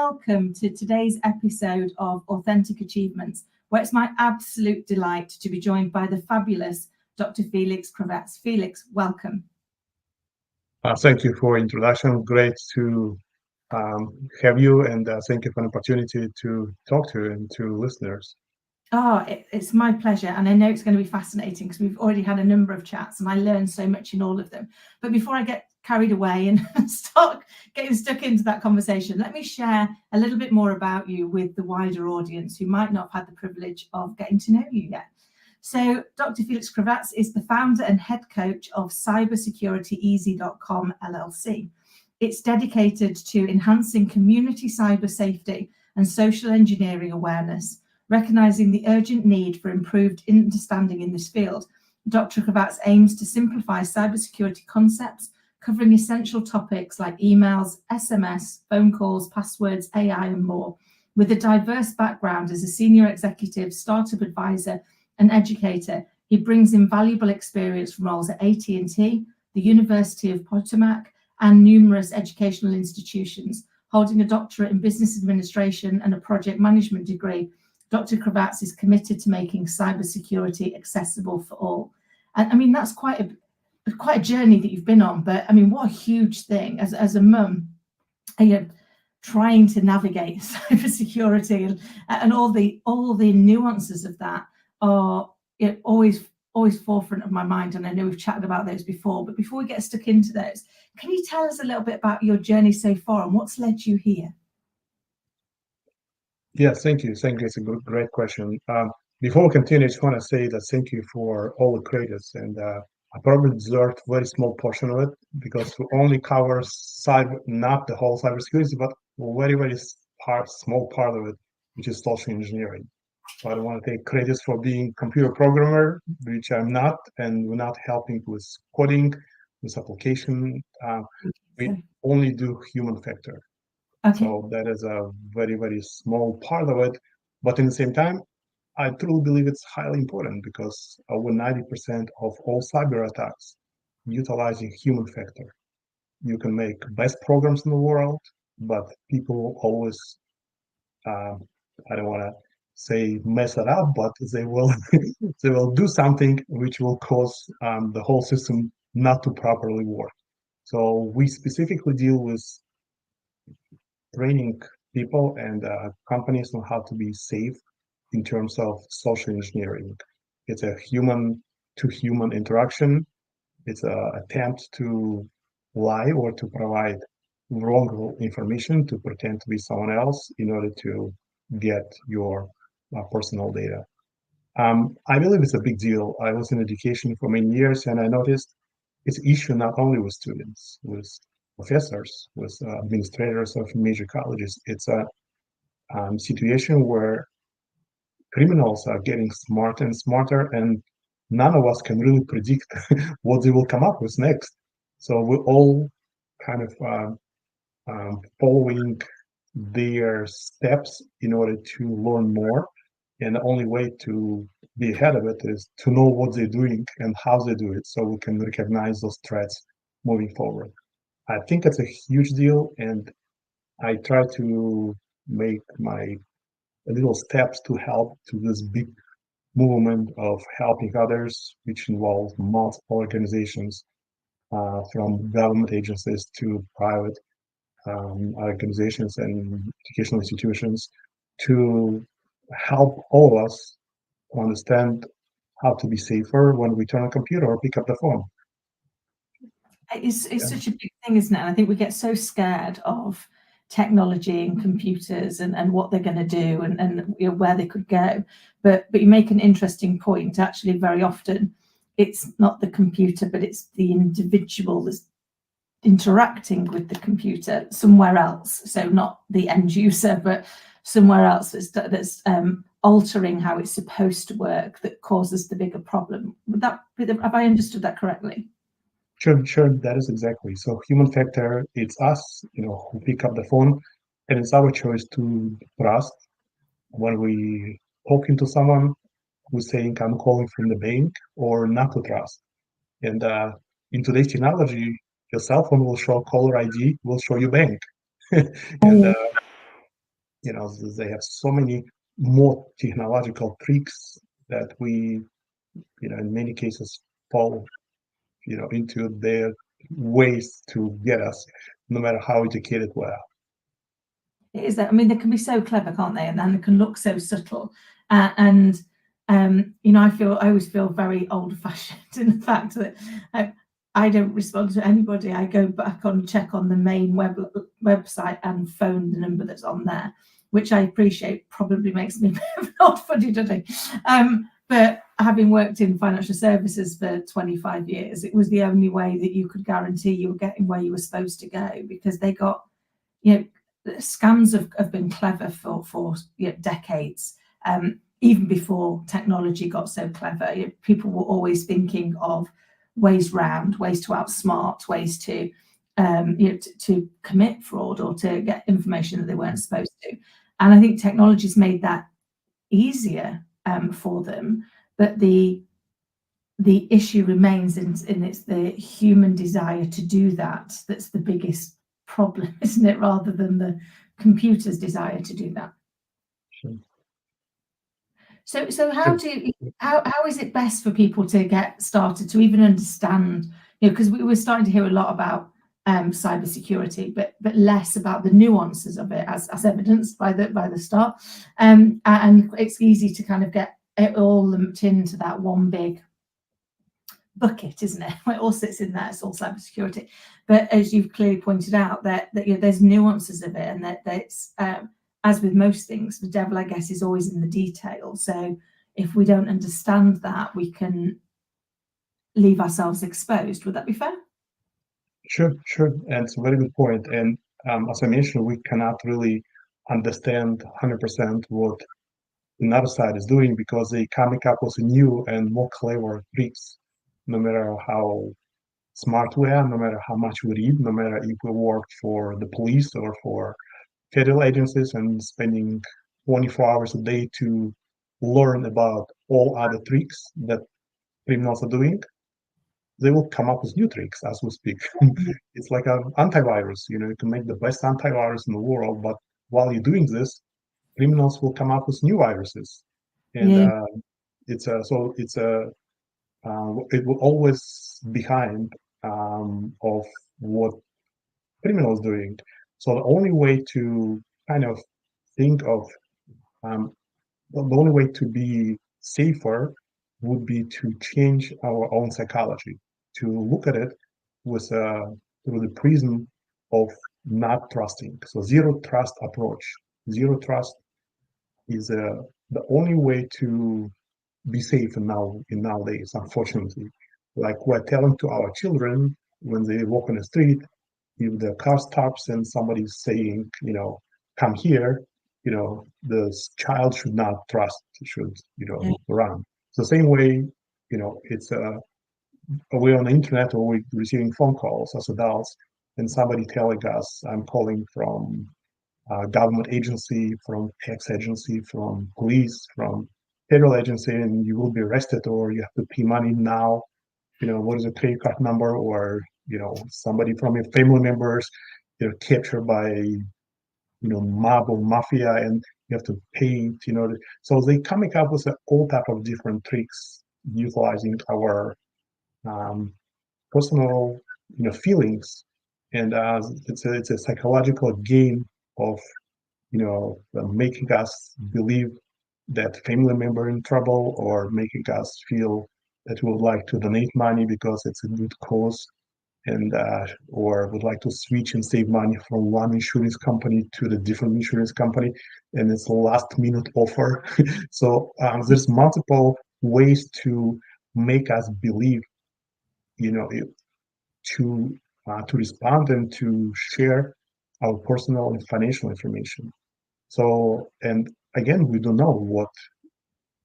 welcome to today's episode of Authentic Achievements, where it's my absolute delight to be joined by the fabulous Dr. Feliks Kravets. Feliks, welcome. Thank you for introduction. Great to have you, and thank you for the opportunity to talk to you and to listeners. Oh, it's my pleasure, and I know it's going to be fascinating because we've already had a number of chats and I learned so much in all of them. But before I get carried away and start getting stuck into that conversation, let me share a little bit more about you with the wider audience who might not have had the privilege of getting to know you yet. So Dr. Feliks Kravets is the founder and head coach of cybersecurity.easy.com LLC. It's dedicated to enhancing community cyber safety and social engineering awareness. Recognizing the urgent need for improved understanding in this field, Dr. Kravets aims to simplify cybersecurity concepts, covering essential topics like emails, SMS, phone calls, passwords, AI, and more. With a diverse background as a senior executive, startup advisor, and educator, he brings invaluable experience from roles at AT&T, the University of Potomac, and numerous educational institutions. Holding a doctorate in business administration and a project management degree, Dr. Kravets is committed to making cybersecurity accessible for all. And I mean, that's quite a journey that you've been on, but I mean, what a huge thing as a mum, trying to navigate cybersecurity and all the nuances of that are always forefront of my mind. And I know we've chatted about those before, but before we get stuck into those, can you tell us a little bit about your journey so far and what's led you here? Yes, thank you. Thank you. It's a great question. Before we continue, I just want to say that thank you for all the credits, and I probably deserved a very small portion of it because we only cover not the whole cybersecurity, but a very small part of it, which is social engineering. So I don't want to take credits for being computer programmer, which I'm not, and we're not helping with coding, with application. We only do human factor. Okay. So that is a very small part of it. But in the same time, I truly believe it's highly important because over 90% of all cyber attacks utilizing human factor. You can make best programs in the world, but people always, I don't want to say mess it up, but they will they will do something which will cause the whole system not to properly work. So we specifically deal with training people and companies on how to be safe in terms of social engineering. It's a human-to-human interaction. It's an attempt to lie or to provide wrong information to pretend to be someone else in order to get your personal data. I believe it's a big deal. I was in education for many years, and I noticed it's an issue not only with students, with professors, with administrators of major colleges. It's a situation where criminals are getting smarter and smarter, and none of us can really predict what they will come up with next. So we're all kind of following their steps in order to learn more. And the only way to be ahead of it is to know what they're doing and how they do it, so we can recognize those threats moving forward. I think it's a huge deal, and I try to make my little steps to help to this big movement of helping others, which involves multiple organizations, from government agencies to private organizations and educational institutions, to help all of us to understand how to be safer when we turn on a computer or pick up the phone. It's such a big thing, isn't it? And I think we get so scared of technology and computers and what they're going to do and where they could go. But you make an interesting point. Actually, very often it's not the computer, but it's the individual that's interacting with the computer somewhere else. So not the end user, but somewhere else that's altering how it's supposed to work that causes the bigger problem. Have I understood that correctly? Sure, that is exactly. So human factor, it's us, who pick up the phone, and it's our choice to trust when we talking to someone who's saying, I'm calling from the bank, or not to trust. And in today's technology, your cell phone will show caller ID, will show you bank. And they have so many more technological tricks that we, in many cases fall, into their ways to get us, no matter how educated we are. It is that. I mean, they can be so clever, can't they? And then they can look so subtle. And I always feel very old-fashioned in the fact that I don't respond to anybody. I go back on, check on the main website and phone the number that's on there, which I appreciate probably makes me a bit old fuddy-duddy. But having worked in financial services for 25 years, it was the only way that you could guarantee you were getting where you were supposed to go, because they got, scams have been clever for decades. Even before technology got so clever, people were always thinking of ways round, ways to outsmart, ways to to commit fraud or to get information that they weren't supposed to. And I think technology's made that easier for them, but the issue remains, and it's the human desire to do that that's the biggest problem, isn't it, rather than the computer's desire to do that. Sure. So how is it best for people to get started to even understand, because we were starting to hear a lot about cybersecurity, but less about the nuances of it, as evidenced by the start, and it's easy to kind of get it all lumped into that one big bucket, isn't it? It all sits in there. It's all cybersecurity. But as you've clearly pointed out, that there's nuances of it, and that it's as with most things, the devil, I guess, is always in the detail. So if we don't understand that, we can leave ourselves exposed. Would that be fair? Sure. And it's a very good point. And as I mentioned, we cannot really understand 100% what another side is doing, because they coming up with new and more clever tricks, no matter how smart we are, no matter how much we read, no matter if we work for the police or for federal agencies and spending 24 hours a day to learn about all other tricks that criminals are doing, they will come up with new tricks as we speak. It's like an antivirus. You can make the best antivirus in the world, but while you're doing this, criminals will come up with new viruses, and it will always behind of what criminals doing. So the only way to kind of think of the only way to be safer would be to change our own psychology, to look at it with through the prism of not trusting. So zero trust approach. Zero trust is the only way to be safe in nowadays, unfortunately. Like we're telling to our children when they walk on the street, if the car stops and somebody's saying, come here, the child should not trust, should, run. So same way, it's we're on the internet or we're receiving phone calls as adults, and somebody telling us, I'm calling from government agency, from tax agency, from police, from federal agency, and you will be arrested or you have to pay money now. What is a credit card number? Or, somebody from your family members, they're captured by, mob or mafia, and you have to pay, so they coming up with all type of different tricks utilizing our personal, feelings. And it's a psychological game of, making us believe that family member in trouble, or making us feel that we would like to donate money because it's a good cause, and or would like to switch and save money from one insurance company to the different insurance company, and it's a last minute offer. So there's multiple ways to make us believe, to respond and to share our personal and financial information. So, and again, we don't know what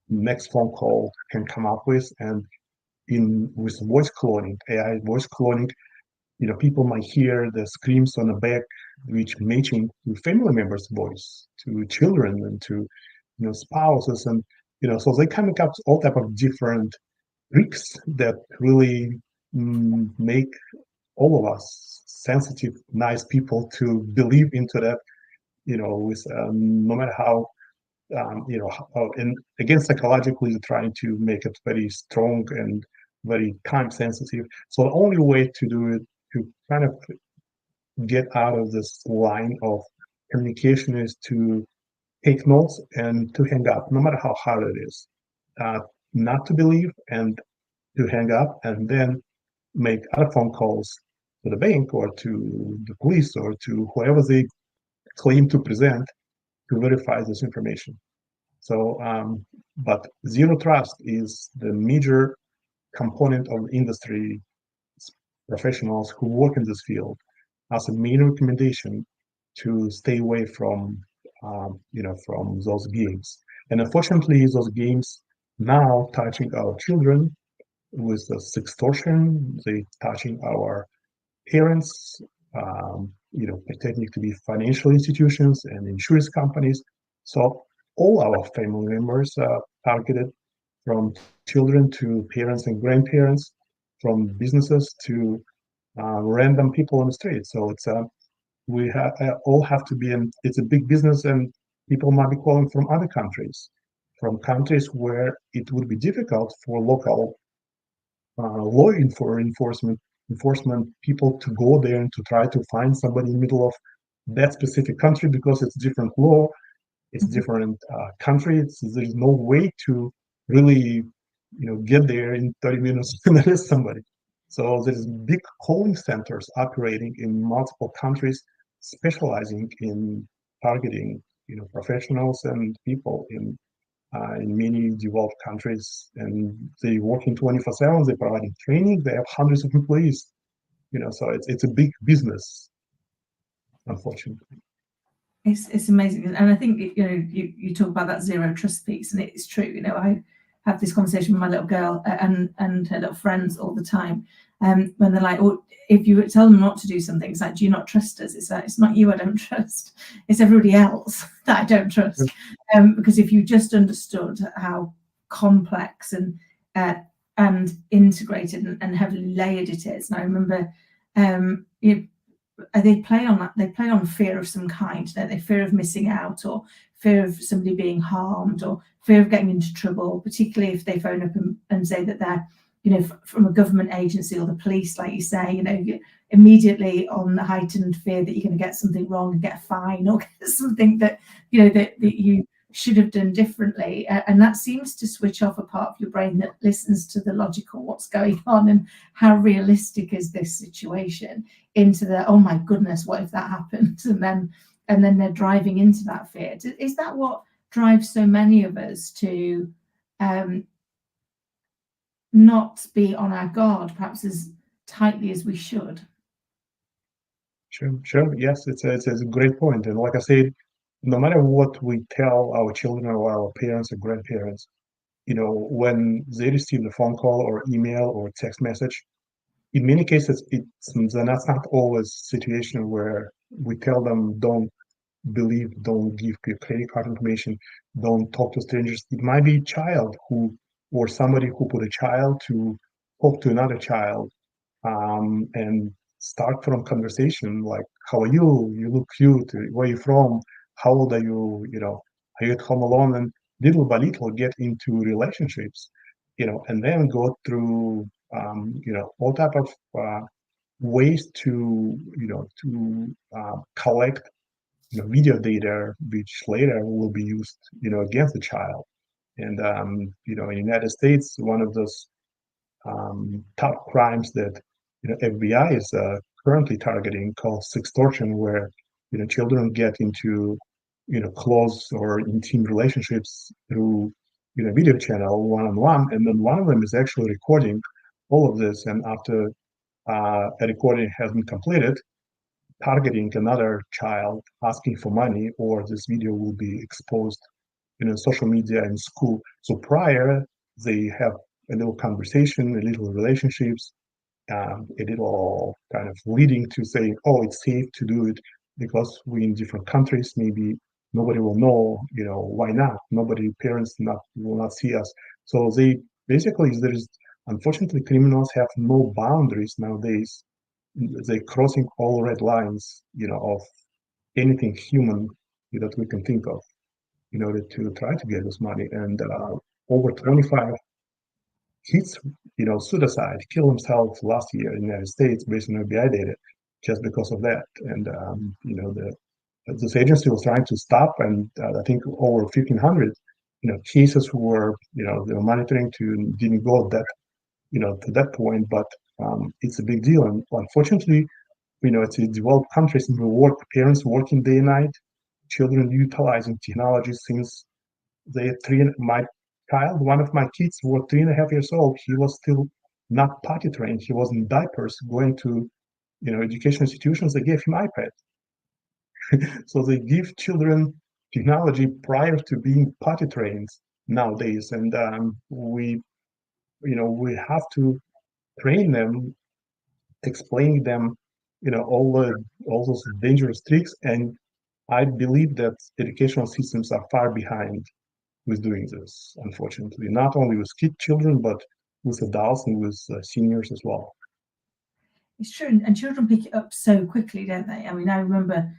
next phone call can come up with, and with voice cloning, AI voice cloning, people might hear the screams on the back, which matching to family members' voice, to children, and to spouses, and so they coming up with all type of different tricks that really make all of us sensitive, nice people to believe into that, with no matter how, and again, psychologically, they're trying to make it very strong and very time sensitive. So the only way to do it, to kind of get out of this line of communication, is to take notes and to hang up, no matter how hard it is. Uh, Not to believe and to hang up, and then make other phone calls to the bank or to the police or to whoever they claim to present to verify this information. So, but zero trust is the major component of industry professionals who work in this field as a main recommendation to stay away from those games. And unfortunately, those games now touching our children with the sextortion, they touching our parents, pretending to be financial institutions and insurance companies. So all our family members are targeted, from children to parents and grandparents, from businesses to random people on the street. So it's we all have to be in. It's a big business, and people might be calling from other countries, from countries where it would be difficult for local law enforcement people to go there and to try to find somebody in the middle of that specific country, because it's different law, it's different country. There's no way to really, get there in 30 minutes and arrest somebody. So there's big calling centers operating in multiple countries, specializing in targeting, professionals and people in many developed countries, and they working 24/7. They're providing training. They have hundreds of employees. So it's a big business, unfortunately. It's amazing, and I think you talk about that zero trust piece, and it's true. I have this conversation with my little girl and her little friends all the time, when they're like, "Oh, if you tell them not to do something, it's like, do you not trust us?" It's like, it's not you I don't trust, it's everybody else that I don't trust. Because if you just understood how complex and integrated and heavily layered it is, and I remember, they play on that. They play on fear of some kind, don't they? Fear of missing out, or fear of somebody being harmed, or fear of getting into trouble, particularly if they phone up and say that they're, from a government agency or the police, like you say, you're immediately on the heightened fear that you're going to get something wrong and get a fine, or get something that, that you should have done differently. And that seems to switch off a part of your brain that listens to the logical, what's going on and how realistic is this situation, into the, oh my goodness, what if that happens? And then they're driving into that fear. Is that what drives so many of us to not be on our guard, perhaps as tightly as we should? Sure. Yes, it's a great point. And like I said, no matter what we tell our children or our parents or grandparents, when they receive the phone call or email or text message, in many cases, that's not always a situation where we tell them, don't believe, don't give your credit card information, don't talk to strangers. It might be a child or somebody who put a child to talk to another child, and start from conversation like, how are you? You look cute. Where are you from? How old are you? Are you at home alone? And little by little get into relationships, and then go through, all type of ways to collect, video data, which later will be used, against the child. And in the United States, one of those top crimes that FBI is currently targeting, called sextortion, where children get into close or intimate relationships through video channel, one-on-one, and then one of them is actually recording all of this, and after a recording has been completed, targeting another child, asking for money, or this video will be exposed social media and school. So prior, they have a little conversation, a little relationships, a little kind of leading to saying, oh, it's safe to do it because we're in different countries. Maybe nobody will know, why not? Nobody, parents will not see us. So they basically, unfortunately, criminals have no boundaries nowadays. They're crossing all red lines, of anything human that we can think of in order to try to get this money. And over 25 kids, suicide, kill themselves last year in the United States based on FBI data, just because of that. And this agency was trying to stop, and I think over 1,500, cases who were, they were monitoring didn't go that, to that point. But it's a big deal, and unfortunately, it's in developed countries in the parents working day and night, children utilizing technology since they're one of my kids was 3.5 years old. He was still not potty trained. He was in diapers going to, education institutions. They gave him iPad. So they give children technology prior to being potty trained nowadays. And we have to train them, explaining them, all those dangerous tricks. And I believe that educational systems are far behind with doing this, unfortunately, not only with children, but with adults and with seniors as well. It's true, and children pick it up so quickly, don't they? I mean, I remember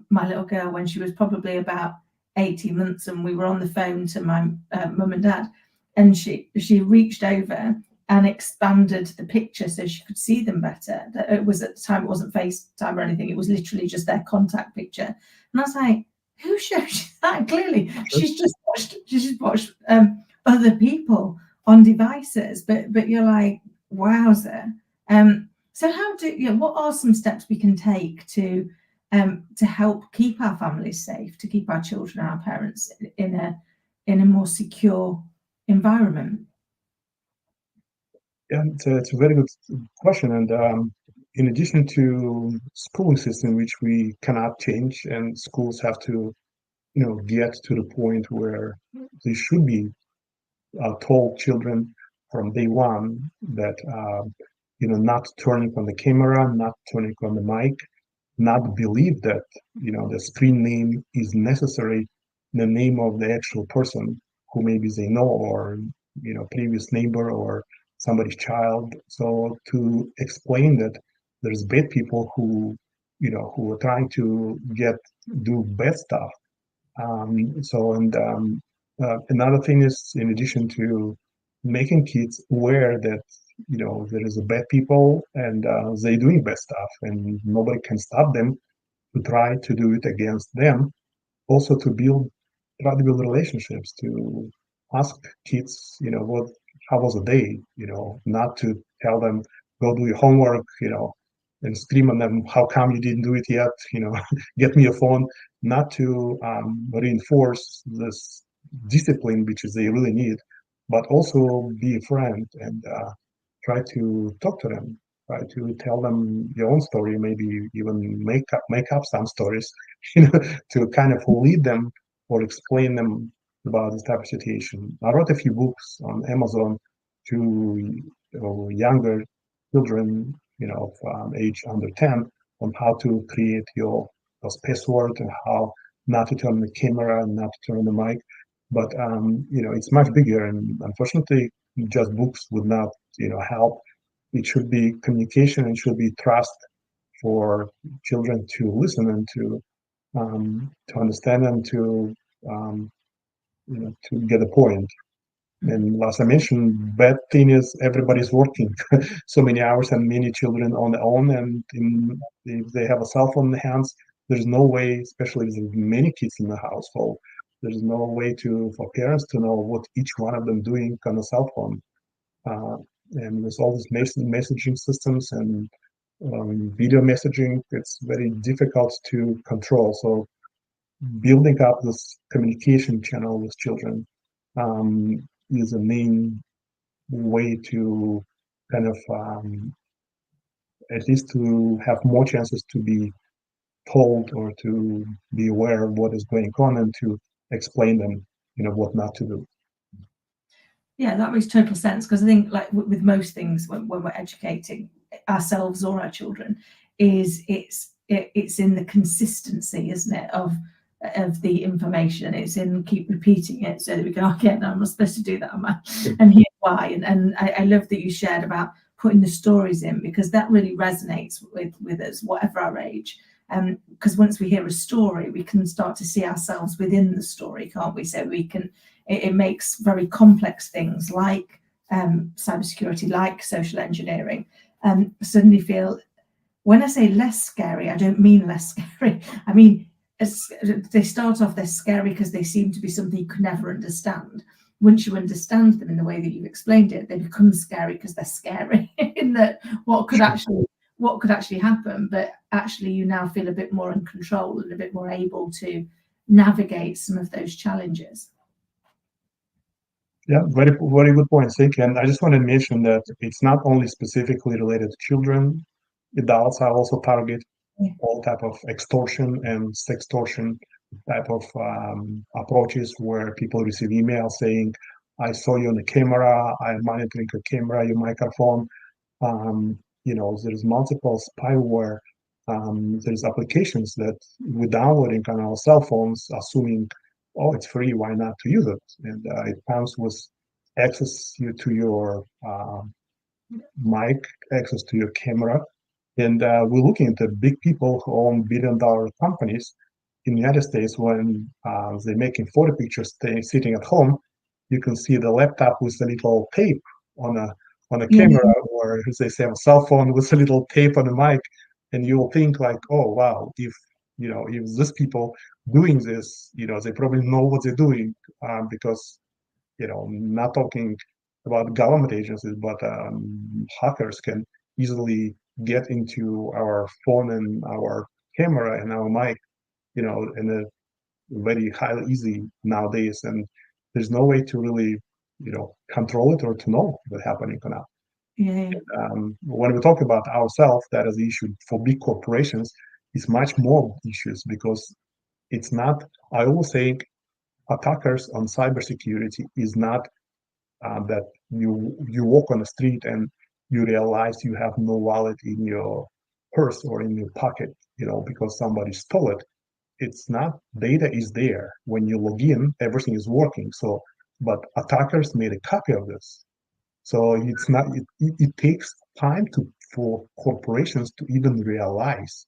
my little girl when she was probably about 18 months, and we were on the phone to my mum and dad, and she reached over and expanded the picture so she could see them better. It was at the time, it wasn't FaceTime or anything, it was literally just their contact picture. And I was like, who showed you that? Clearly, she's just watched other people on devices, but you're like, wowzer. So what are some steps we can take to help keep our families safe, to keep our children and our parents in a more secure environment? Yeah, it's a very good question. And in addition to schooling system, which we cannot change, and schools have to, get to the point where they should be told children from day one that, not turning on the camera, not turning on the mic, not believe that, the screen name is necessary, the name of the actual person who maybe they know, or, previous neighbor or somebody's child. So to explain that there's bad people who are trying to do bad stuff. Another thing is, in addition to making kids aware that there is a bad people, and they doing bad stuff, and nobody can stop them to try to do it against them. Also to try to build relationships, to ask kids, how was the day, not to tell them, go do your homework, and scream at them, how come you didn't do it yet, get me a phone, not to reinforce this discipline, which is they really need, but also be a friend and try to talk to them, try to tell them your own story, maybe even make up some stories, to kind of lead them or explain them about this type of situation. I wrote a few books on Amazon to younger children, of age under 10, on how to create those password, and how not to turn the camera, not to turn the mic. But it's much bigger, and unfortunately, just books would not, help. It should be communication, and should be trust for children to listen and to understand, and to to get a point. And as I mentioned, bad thing is everybody's working so many hours, and many children on their own. And if they have a cell phone in their hands, there's no way, especially if there's many kids in the household, there's no way for parents to know what each one of them doing on a cell phone. And with all these messaging systems and video messaging, it's very difficult to control. So building up this communication channel with children is a main way to kind of at least to have more chances to be told, or to be aware of what is going on, and to explain them, what not to do. Yeah, that makes total sense, because I think, like with most things, when we're educating ourselves or our children, it's in the consistency, isn't it, of the information. It's in keep repeating it so that we can, okay, no, I'm not supposed to do that, am I? And here's why. And I love that you shared about putting the stories in, because that really resonates with us, whatever our age. Because once we hear a story, we can start to see ourselves within the story, can't we? So we can, it makes very complex things like cybersecurity, like social engineering, suddenly feel, when I say less scary, I don't mean less scary. I mean, they start off, they're scary because they seem to be something you could never understand. Once you understand them in the way that you've explained it, they become scary because they're scary in that what could actually happen, but actually you now feel a bit more in control and a bit more able to navigate some of those challenges. Yeah, very, very good point, Sik. And I just want to mention that it's not only specifically related to children. Adults are also target all type of extortion and sextortion type of approaches where people receive emails saying, I saw you on the camera, I'm monitoring your camera, your microphone. There's multiple spyware. There's applications that we're downloading on our cell phones, assuming, oh, it's free, why not to use it? And it comes with access to your mic, access to your camera. And we're looking at the big people who own billion-dollar companies in the United States. When they're making photo pictures sitting at home, you can see the laptop with a little tape on a camera, or as they say, a cell phone with a little tape on the mic, and you'll think like, oh wow, if these people doing this, they probably know what they're doing, because not talking about government agencies, but hackers can easily get into our phone and our camera and our mic, in a very highly easy nowadays. And there's no way to really, control it or to know what's happening or not. Yeah. When we talk about ourselves, that is the issue for big corporations. It's much more issues because it's not, I always say, attackers on cybersecurity is not that you walk on the street and you realize you have no wallet in your purse or in your pocket, because somebody stole it. It's not, data is there. When you log in, everything is working. So, but attackers made a copy of this. So it's not, it takes time for corporations to even realize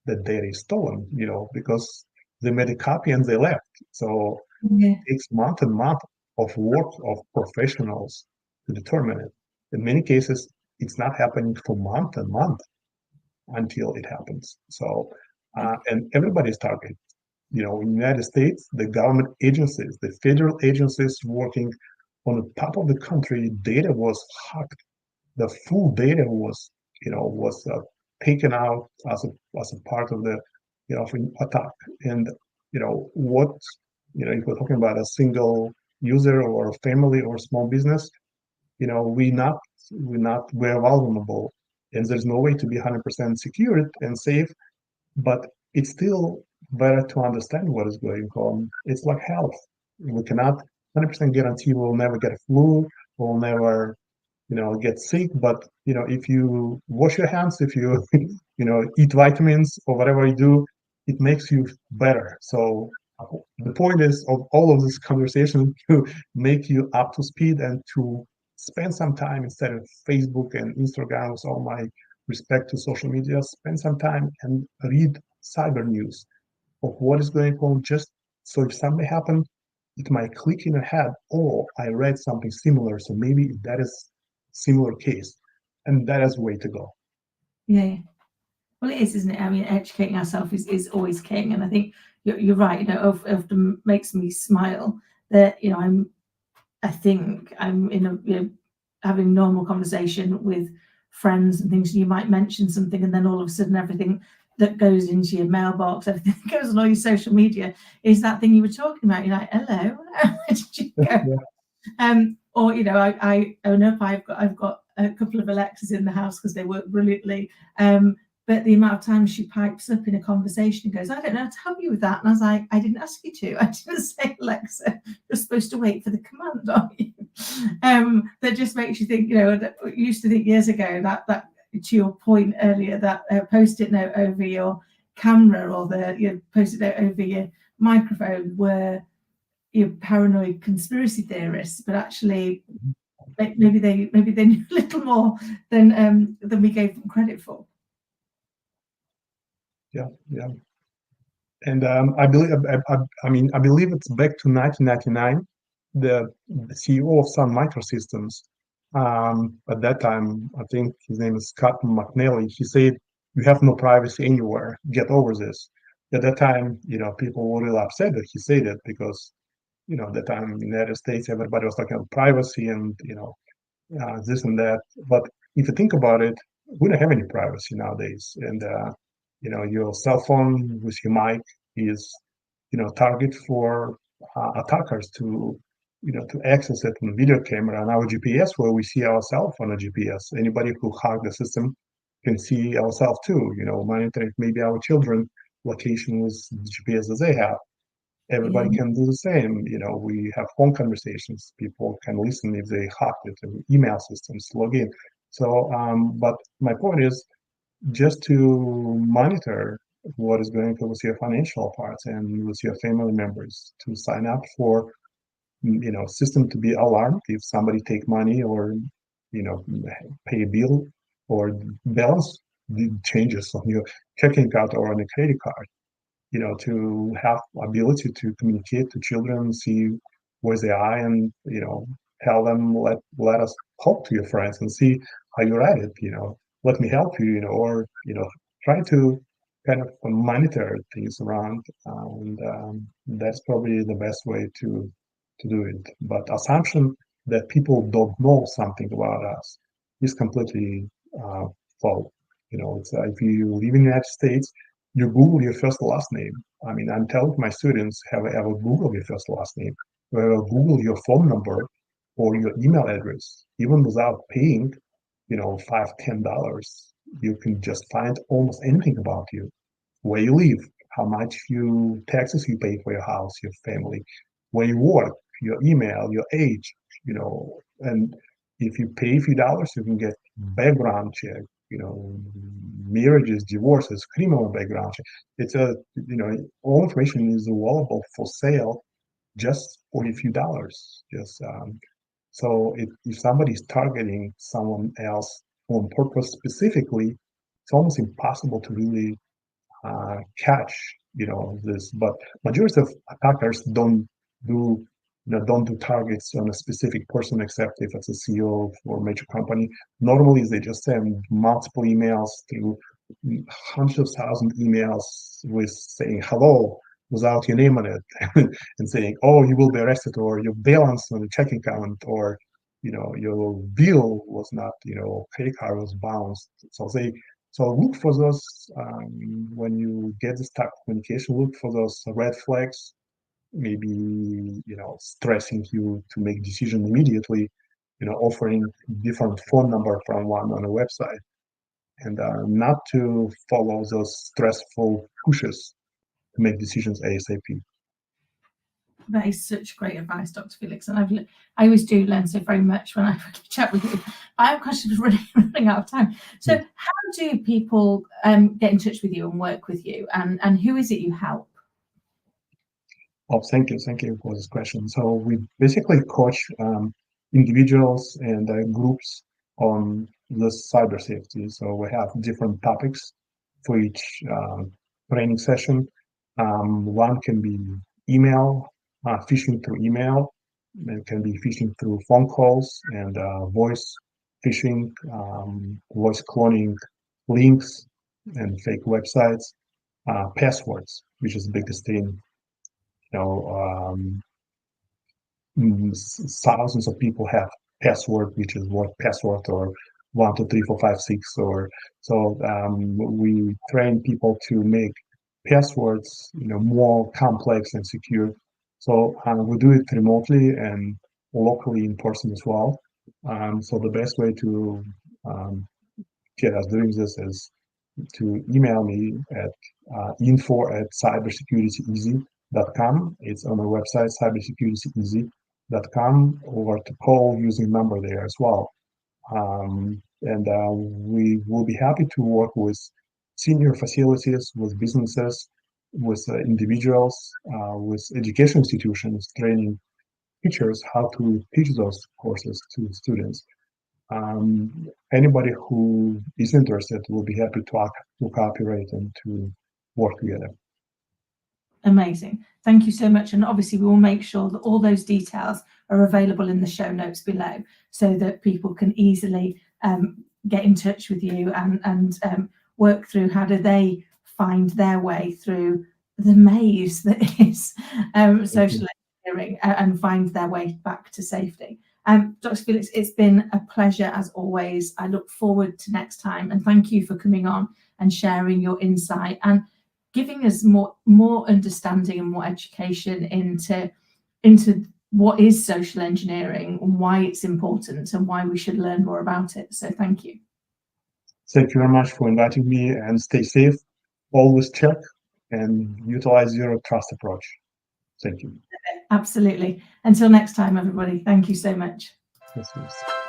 that data is stolen, because they made a copy and they left. So it takes month and month of work of professionals to determine it. In many cases, it's not happening for month and month until it happens. So, and everybody's targeted. In the United States, the government agencies, the federal agencies working on the top of the country, data was hacked. The full data was taken out as a part of the attack. And what if we're talking about a single user or a family or a small business, we're vulnerable, and there's no way to be 100% secure and safe. But it's still better to understand what is going on. It's like health. We cannot 100% guarantee we'll never get a flu, we'll never get sick. But if you wash your hands, if you eat vitamins or whatever you do, it makes you better. So the point is of all of this conversation to make you up to speed and to spend some time instead of Facebook and Instagram, with all my respect to social media, spend some time and read cyber news of what is going on, just so if something happened, it might click in your head, oh, I read something similar, so maybe that is similar case, and that is the way to go. Yeah. Well, it is, isn't it? I mean, educating ourselves is always king, and I think you're right. Often makes me smile that I think I'm in a having normal conversation with friends and things. You might mention something, and then all of a sudden, everything that goes into your mailbox, everything that goes on all your social media, is that thing you were talking about. You're like, hello, where did you go? Yeah. Or I own up. I've got a couple of Alexas in the house because they work brilliantly. But the amount of times she pipes up in a conversation and goes, I don't know how to help you with that. And I was like, I didn't ask you to. I didn't say, Alexa, you're supposed to wait for the command, aren't you? That just makes you think, that you used to think years ago that to your point earlier, that post-it note over your camera or the post-it note over your microphone were your paranoid conspiracy theorists, but actually maybe they knew a little more than we gave them credit for. yeah, yeah. And I believe, I mean, I believe it's back to 1999. The CEO of Sun Microsystems, at that time, I think his name is Scott McNally. He said, "You have no privacy anywhere. Get over this." At that time, people were really upset that he said it because, at that time in the United States, everybody was talking about privacy and this and that. But if you think about it, we don't have any privacy nowadays. And your cell phone with your mic is, target for attackers to, to access it on video camera and our GPS, where we see ourselves on a GPS. Anybody who hacked the system can see ourselves too. Monitoring maybe our children location with GPS that they have. Everybody Yeah. can do the same. We have phone conversations. People can listen if they hack it, and email systems log in. So, but my point is just to monitor what is going on with your financial parts and with your family members, to sign up for, system to be alarmed if somebody take money or, you know, pay a bill or balance the changes on your checking account or on a credit card, to have ability to communicate to children, see where they are, and tell them, let us talk to your friends and see how you're at it. Let me help you. Or try to kind of monitor things around, and that's probably the best way to do it. But assumption that people don't know something about us is completely false. It's if you live in the United States, you Google your first last name. I mean, I'm telling my students, have ever Google your first last name, or Google your phone number or your email address, even without paying, $5, $10. You can just find almost anything about you, where you live, how much taxes you pay for your house, your family, where you work, your email, your age, and if you pay a few dollars, you can get background check, marriages, divorces, criminal background check. It's all information is available for sale just for a few dollars. Just so if somebody is targeting someone else on purpose specifically, it's almost impossible to really catch this. But majority of attackers don't do targets on a specific person, except if it's a CEO for a major company. Normally they just send multiple emails through hundreds of thousand emails with saying hello without your name on it and saying, oh, you will be arrested, or your balance on the checking account, or your bill was not, credit card was bounced. So look for those, when you get this type of communication, look for those red flags, maybe, stressing you to make decision immediately, offering different phone number from one on a website, and not to follow those stressful pushes to make decisions ASAP. That is such great advice, Dr. Felix, and I always do learn so very much when I chat with you. I have questions running out of time. So, how do people get in touch with you and work with you, and who is it you help? Oh, thank you for this question. So we basically coach individuals and groups on the cyber safety. So we have different topics for each training session. One can be email, phishing through email. It can be phishing through phone calls and voice phishing, voice cloning links and fake websites, passwords, which is the biggest thing. Thousands of people have password, which is what password, or 1 2 3 4 5 6, or so. We train people to make passwords, more complex and secure. So we do it remotely and locally in person as well. So the best way to get us doing this is to email me at info@cybersecurityeasy.com. It's on our website, cybersecurityeasy.com, or to call using number there as well. And we will be happy to work with senior facilities, with businesses, with individuals, with education institutions, training teachers how to teach those courses to students. Anybody who is interested will be happy to cooperate and to work together. Amazing. Thank you so much. And obviously we will make sure that all those details are available in the show notes below so that people can easily get in touch with you and work through how do they find their way through the maze that is social engineering and find their way back to safety. Dr. Feliks, it's been a pleasure as always. I look forward to next time, and thank you for coming on and sharing your insight and giving us more understanding and more education into what is social engineering and why it's important and why we should learn more about it. So thank you. Thank you very much for inviting me, and stay safe. Always check and utilize zero trust approach. Thank you. Absolutely. Until next time, everybody. Thank you so much. Yes, yes.